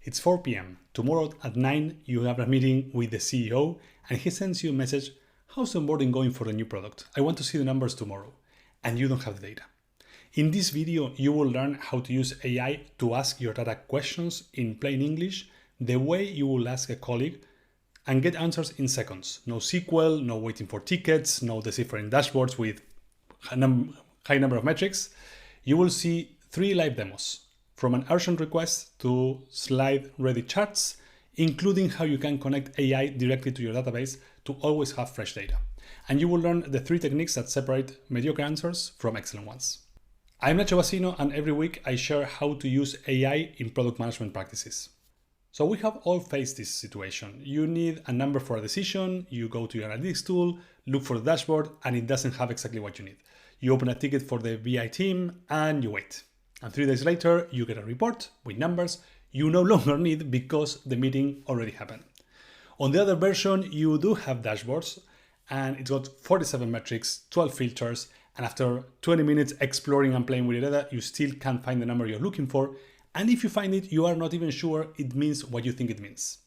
It's 4 p.m. Tomorrow at 9, you have a meeting with the CEO and he sends you a message, how's onboarding going for the new product? I want to see the numbers tomorrow. And you don't have the data. In this video, you will learn how to use AI to ask your data questions in plain English, the way you will ask a colleague, and get answers in seconds. No SQL, no waiting for tickets, no deciphering dashboards with high number of metrics. You will see 3 live demos, from an urgent request to slide-ready charts, including how you can connect AI directly to your database to always have fresh data. And you will learn the 3 techniques that separate mediocre answers from excellent ones. I'm Nacho Bassino, and every week I share how to use AI in product management practices. So we have all faced this situation. You need a number for a decision, you go to your analytics tool, look for the dashboard, and it doesn't have exactly what you need. You open a ticket for the BI team and you wait. And 3 days later, you get a report with numbers you no longer need because the meeting already happened. On the other version, you do have dashboards and it's got 47 metrics, 12 filters, and after 20 minutes exploring and playing with the data, you still can't find the number you're looking for. And if you find it, you are not even sure it means what you think it means.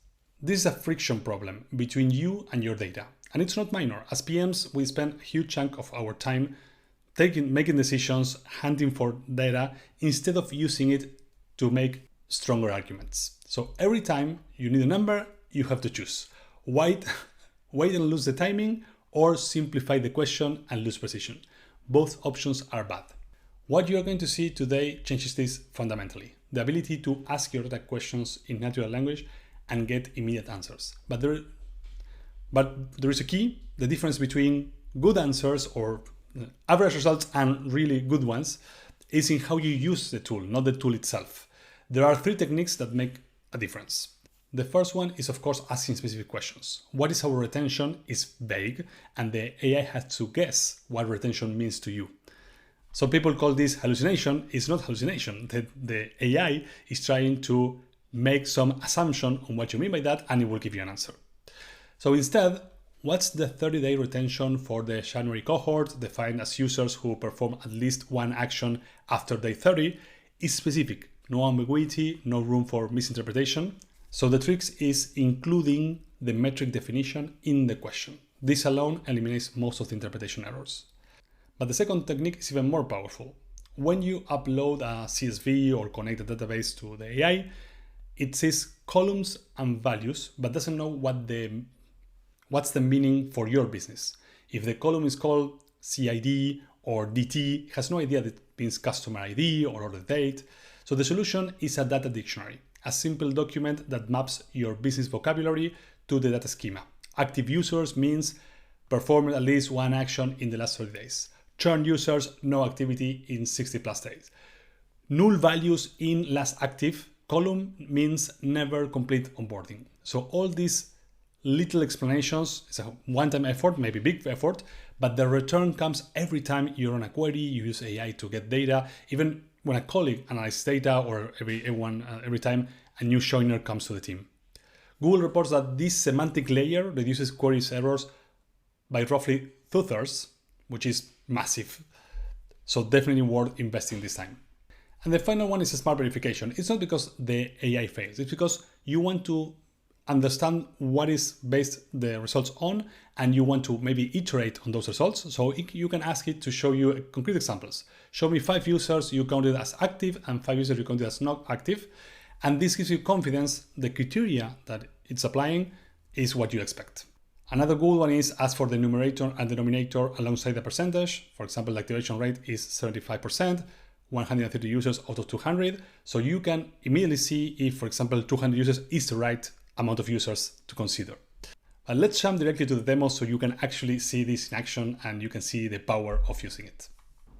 This is a friction problem between you and your data. And it's not minor. As PMs, we spend a huge chunk of our time making decisions, hunting for data, instead of using it to make stronger arguments. So every time you need a number, you have to choose. Wait and lose the timing, or simplify the question and lose precision. Both options are bad. What you are going to see today changes this fundamentally. The ability to ask your data questions in natural language and get immediate answers. But there is a key. The difference between good answers or average results and really good ones is in how you use the tool, not the tool itself. There are 3 techniques that make a difference. The first one is, of course, asking specific questions. What is our retention is vague, and the AI has to guess what retention means to you. So people call this hallucination. It's not hallucination. The AI is trying to make some assumption on what you mean by that, and it will give you an answer. So instead, what's the 30-day retention for the January cohort, defined as users who perform at least one action after day 30, is specific. No ambiguity, no room for misinterpretation. So the trick is including the metric definition in the question. This alone eliminates most of the interpretation errors. But the second technique is even more powerful. When you upload a CSV or connect a database to the AI, it says columns and values, but doesn't know what's the meaning for your business. If the column is called CID or DT, it has no idea that it means customer ID or order date. So the solution is a data dictionary, a simple document that maps your business vocabulary to the data schema. Active users means performed at least one action in the last 30 days. Churn users, no activity in 60 plus days. Null values in last active column means never complete onboarding. So all these little explanations, it's a one-time effort, maybe big effort, but the return comes every time you run a query, you use AI to get data, even when a colleague analyzes data, or every time a new joiner comes to the team. Google reports that this semantic layer reduces queries errors by roughly 2/3, which is massive. So definitely worth investing this time. And the final one is smart verification. It's not because the AI fails, it's because you want to understand what is based the results on, and you want to maybe iterate on those results. So you can ask it to show you concrete examples. Show me 5 users you counted as active and 5 users you counted as not active. And this gives you confidence the criteria that it's applying is what you expect. Another good one is ask for the numerator and denominator alongside the percentage. For example, the activation rate is 75%, 130 users out of 200. So you can immediately see if, for example, 200 users is the right amount of users to consider. Let's jump directly to the demo so you can actually see this in action and you can see the power of using it.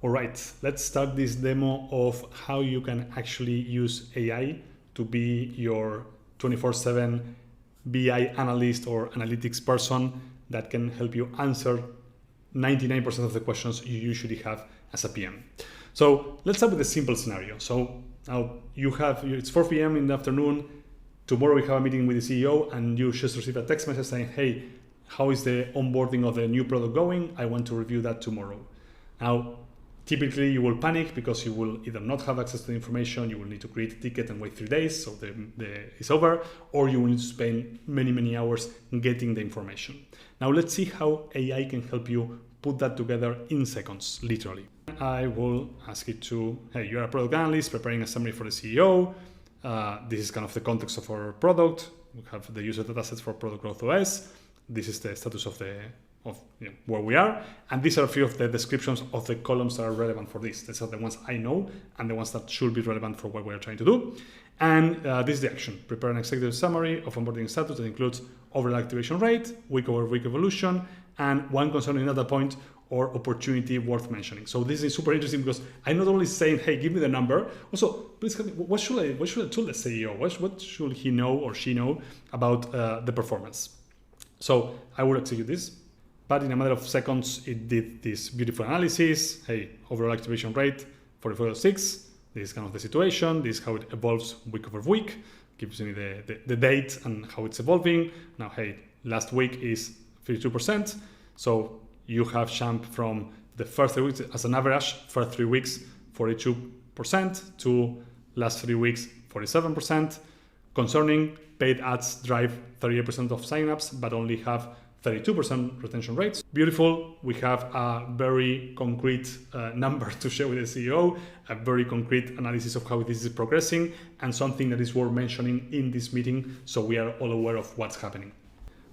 All right, let's start this demo of how you can actually use AI to be your 24/7 BI analyst or analytics person that can help you answer 99% of the questions you usually have as a PM. So let's start with a simple scenario. So now it's 4 p.m. in the afternoon. Tomorrow we have a meeting with the CEO and you just receive a text message saying, hey, how is the onboarding of the new product going? I want to review that tomorrow. Now, Typically, you will panic because you will either not have access to the information, you will need to create a ticket and wait 3 days, so it's over, or you will need to spend many, many hours getting the information. Now let's see how AI can help you put that together in seconds, literally. I will ask it to, hey, you're a product analyst preparing a summary for the CEO. This is kind of the context of our product. We have the user datasets for Product Growth OS. This is the status of where we are, and these are a few of the descriptions of the columns that are relevant for this. These are the ones I know and the ones that should be relevant for what we're trying to do. And this is the action: prepare an executive summary of onboarding status that includes overall activation rate, week-over-week evolution, and one concerning data point or opportunity worth mentioning. So this is super interesting because I'm not only saying, hey, give me the number. Also, please tell me, what should I tell the CEO? What should he know or she know about the performance? So I will execute this. But in a matter of seconds, it did this beautiful analysis. Hey, overall activation rate 44.6. This is kind of the situation. This is how it evolves week over week. Gives me the date and how it's evolving. Now, hey, last week is 52%. So you have jumped from the first 3 weeks as an average, first 3 weeks 42% to last 3 weeks 47%. Concerning paid ads drive 38% of signups, but only have 32% retention rates. Beautiful. We have a very concrete number to share with the CEO, a very concrete analysis of how this is progressing, and something that is worth mentioning in this meeting so we are all aware of what's happening.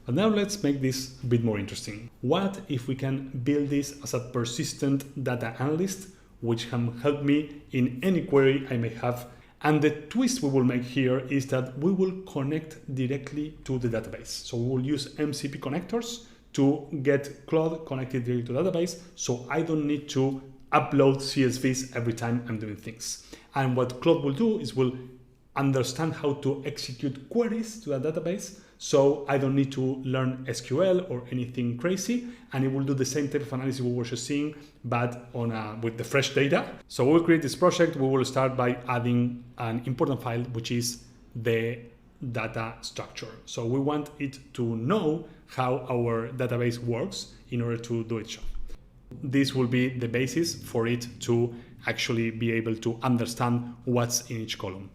But now let's make this a bit more interesting. What if we can build this as a persistent data analyst, which can help me in any query I may have? And the twist we will make here is that we will connect directly to the database. So we will use MCP connectors to get Claude connected directly to the database, so I don't need to upload CSVs every time I'm doing things. And what Claude will do is will understand how to execute queries to that database, so I don't need to learn SQL or anything crazy, and it will do the same type of analysis we were just seeing, but with the fresh data. So we'll create this project. We will start by adding an important file, which is the data structure. So we want it to know how our database works in order to do its job. This will be the basis for it to actually be able to understand what's in each column.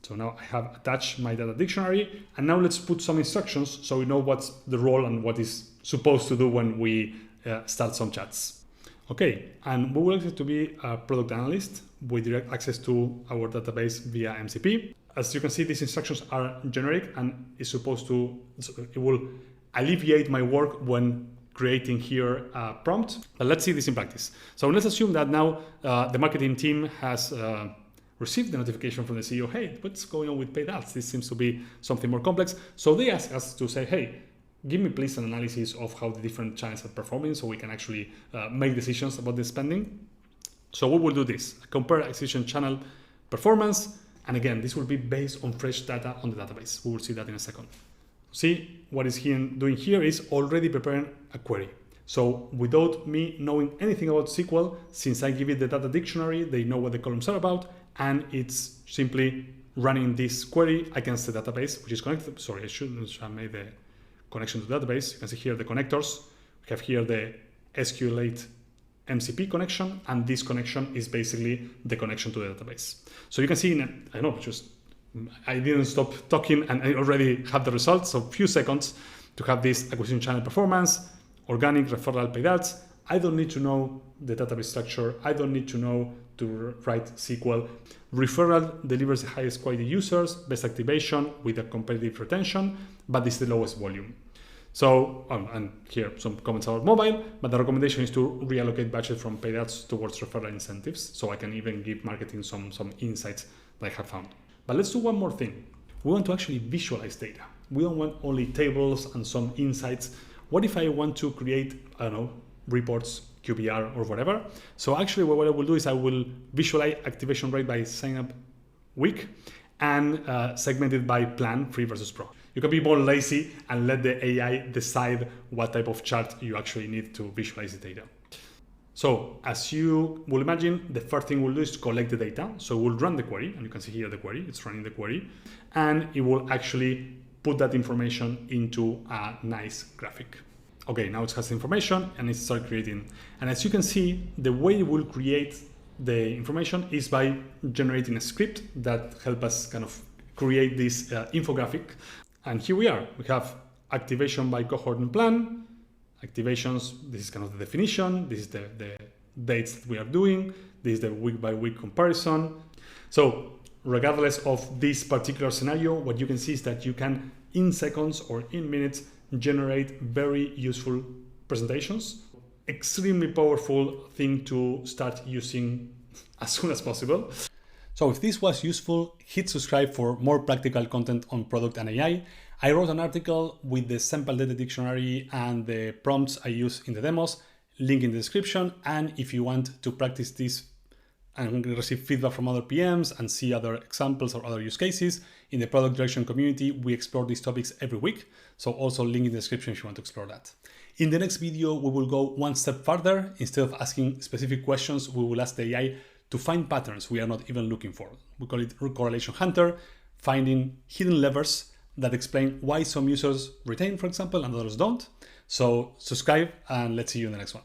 So now I have attached my data dictionary, and now let's put some instructions so we know what's the role and what is supposed to do when we start some chats. Okay, and we will expect to be a product analyst with direct access to our database via MCP. As you can see, these instructions are generic and it will alleviate my work when creating here a prompt. But let's see this in practice. So let's assume that now the marketing team has received the notification from the CEO, hey, what's going on with paid ads? This seems to be something more complex. So they ask us to say, hey, give me please an analysis of how the different channels are performing so we can actually make decisions about the spending. So we will do this, compare acquisition channel performance. And again, this will be based on fresh data on the database. We will see that in a second. See, what is doing here is already preparing a query. So without me knowing anything about SQL, since I give it the data dictionary, they know what the columns are about, and it's simply running this query against the database, which is connected. Sorry, I shouldn't have made the connection to the database. You can see here the connectors. We have here the escalate MCP connection, and this connection is basically the connection to the database. So you can see, I didn't stop talking and I already have the results. So a few seconds to have this acquisition channel performance, organic, referral, paid ads. I don't need to know the database structure. I don't need to know to write SQL. Referral delivers the highest quality users, best activation with a competitive retention, but it's the lowest volume. So, and here some comments about mobile, but the recommendation is to reallocate budget from paid ads towards referral incentives. So I can even give marketing some insights that I have found. But let's do one more thing. We want to actually visualize data. We don't want only tables and some insights. What if I want to create, reports, QBR or whatever? So actually what I will do is I will visualize activation rate by sign up week and segment it by plan, free versus pro. You can be more lazy and let the AI decide what type of chart you actually need to visualize the data. So as you will imagine, the first thing we'll do is to collect the data. So we'll run the query, and you can see here the query, it's running the query, and it will actually put that information into a nice graphic. Okay, now it has information and it starts creating. And as you can see, the way we'll create the information is by generating a script that helps us kind of create this infographic. And here we are. We have activation by cohort and plan. Activations, this is kind of the definition. This is the dates that we are doing. This is the week by week comparison. So regardless of this particular scenario, what you can see is that you can, in seconds or in minutes, generate very useful presentations. Extremely powerful thing to start using as soon as possible. So if this was useful, hit subscribe for more practical content on product and AI. I wrote an article with the sample data dictionary and the prompts I use in the demos, link in the description. And if you want to practice this and receive feedback from other PMs and see other examples or other use cases, in the product direction community, we explore these topics every week. So also link in the description if you want to explore that. In the next video, we will go one step further. Instead of asking specific questions, we will ask the AI to find patterns we are not even looking for. We call it correlation hunter, finding hidden levers that explain why some users retain, for example, and others don't. So subscribe and let's see you in the next one.